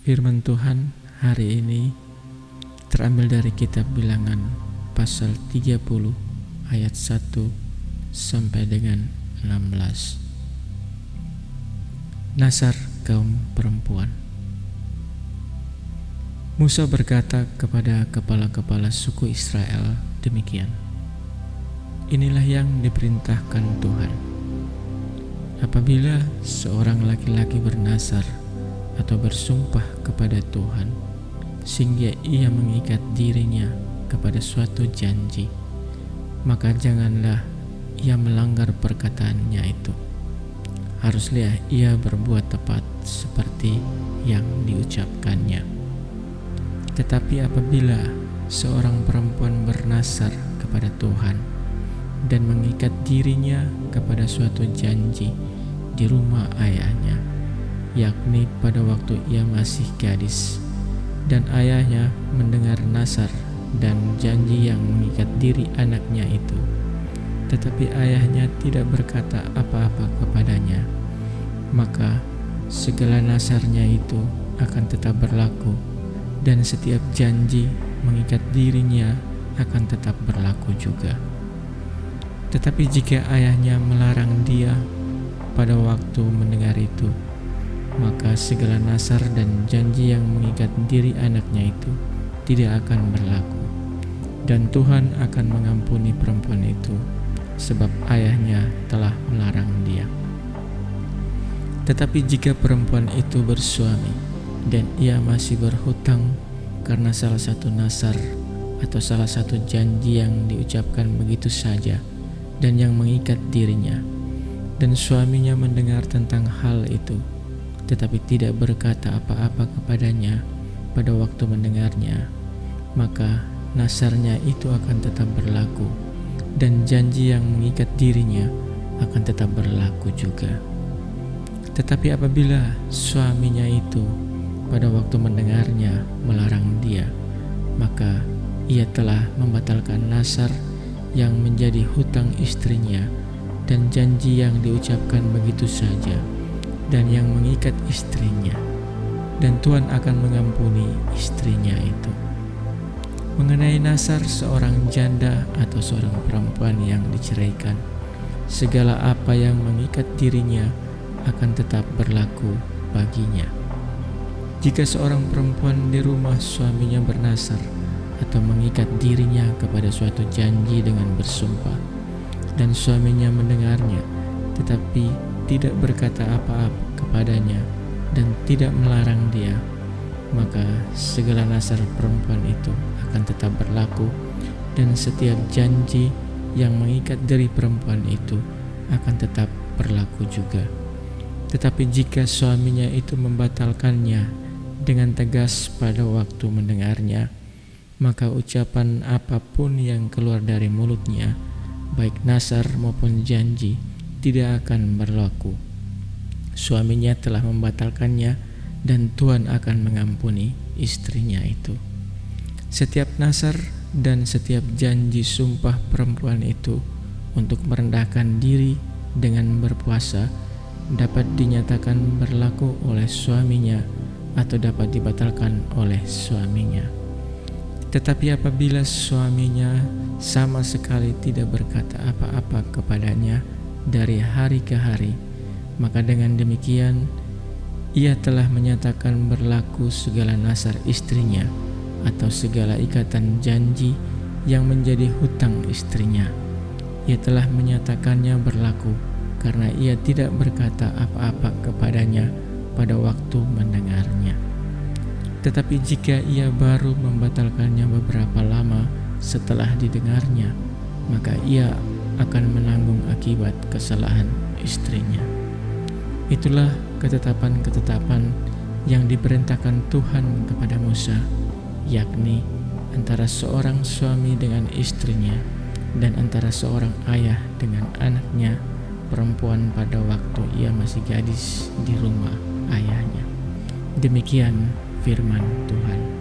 Firman Tuhan hari ini terambil dari kitab Bilangan pasal 30 ayat 1 sampai dengan 16. Nazar kaum perempuan. Musa berkata kepada kepala-kepala suku Israel demikian, inilah yang diperintahkan Tuhan. Apabila seorang laki-laki bernazar atau bersumpah kepada Tuhan, sehingga ia mengikat dirinya kepada suatu janji, maka janganlah ia melanggar perkataannya itu. Haruslah ia berbuat tepat seperti yang diucapkannya. Tetapi apabila seorang perempuan bernazar kepada Tuhan dan mengikat dirinya kepada suatu janji di rumah ayahnya, yakni pada waktu ia masih gadis, dan ayahnya mendengar nazar dan janji yang mengikat diri anaknya itu, tetapi ayahnya tidak berkata apa-apa kepadanya, maka segala nazarnya itu akan tetap berlaku, dan setiap janji mengikat dirinya akan tetap berlaku juga. Tetapi jika ayahnya melarang dia pada waktu mendengar itu, maka segala nazar dan janji yang mengikat diri anaknya itu tidak akan berlaku, dan Tuhan akan mengampuni perempuan itu sebab ayahnya telah melarang dia. Tetapi jika perempuan itu bersuami dan ia masih berhutang karena salah satu nazar atau salah satu janji yang diucapkan begitu saja dan yang mengikat dirinya, dan suaminya mendengar tentang hal itu tetapi tidak berkata apa-apa kepadanya pada waktu mendengarnya, maka nazarnya itu akan tetap berlaku, dan janji yang mengikat dirinya akan tetap berlaku juga. Tetapi apabila suaminya itu pada waktu mendengarnya melarang dia, maka ia telah membatalkan nazar yang menjadi hutang istrinya dan janji yang diucapkan begitu saja dan yang mengikat istrinya, dan Tuhan akan mengampuni istrinya itu. Mengenai nazar seorang janda atau seorang perempuan yang diceraikan, segala apa yang mengikat dirinya akan tetap berlaku baginya. Jika seorang perempuan di rumah suaminya bernazar atau mengikat dirinya kepada suatu janji dengan bersumpah, dan suaminya mendengarnya tetapi tidak berkata apa-apa kepadanya dan tidak melarang dia, maka segala nazar perempuan itu akan tetap berlaku, dan setiap janji yang mengikat dari perempuan itu akan tetap berlaku juga. Tetapi jika suaminya itu membatalkannya dengan tegas pada waktu mendengarnya, maka ucapan apapun yang keluar dari mulutnya, baik nazar maupun janji, tidak akan berlaku. Suaminya telah membatalkannya, dan Tuhan akan mengampuni istrinya itu. Setiap nazar dan setiap janji sumpah perempuan itu untuk merendahkan diri dengan berpuasa dapat dinyatakan berlaku oleh suaminya atau dapat dibatalkan oleh suaminya. Tetapi apabila suaminya sama sekali tidak berkata apa-apa kepadanya dari hari ke hari, maka dengan demikian ia telah menyatakan berlaku segala nazar istrinya atau segala ikatan janji yang menjadi hutang istrinya. Ia telah menyatakannya berlaku karena ia tidak berkata apa-apa kepadanya pada waktu mendengarnya. Tetapi jika ia baru membatalkannya beberapa lama setelah didengarnya, maka ia akan menanggung akibat kesalahan istrinya. Itulah ketetapan-ketetapan yang diperintahkan Tuhan kepada Musa, yakni antara seorang suami dengan istrinya dan antara seorang ayah dengan anaknya perempuan pada waktu ia masih gadis di rumah ayahnya. Demikian firman Tuhan.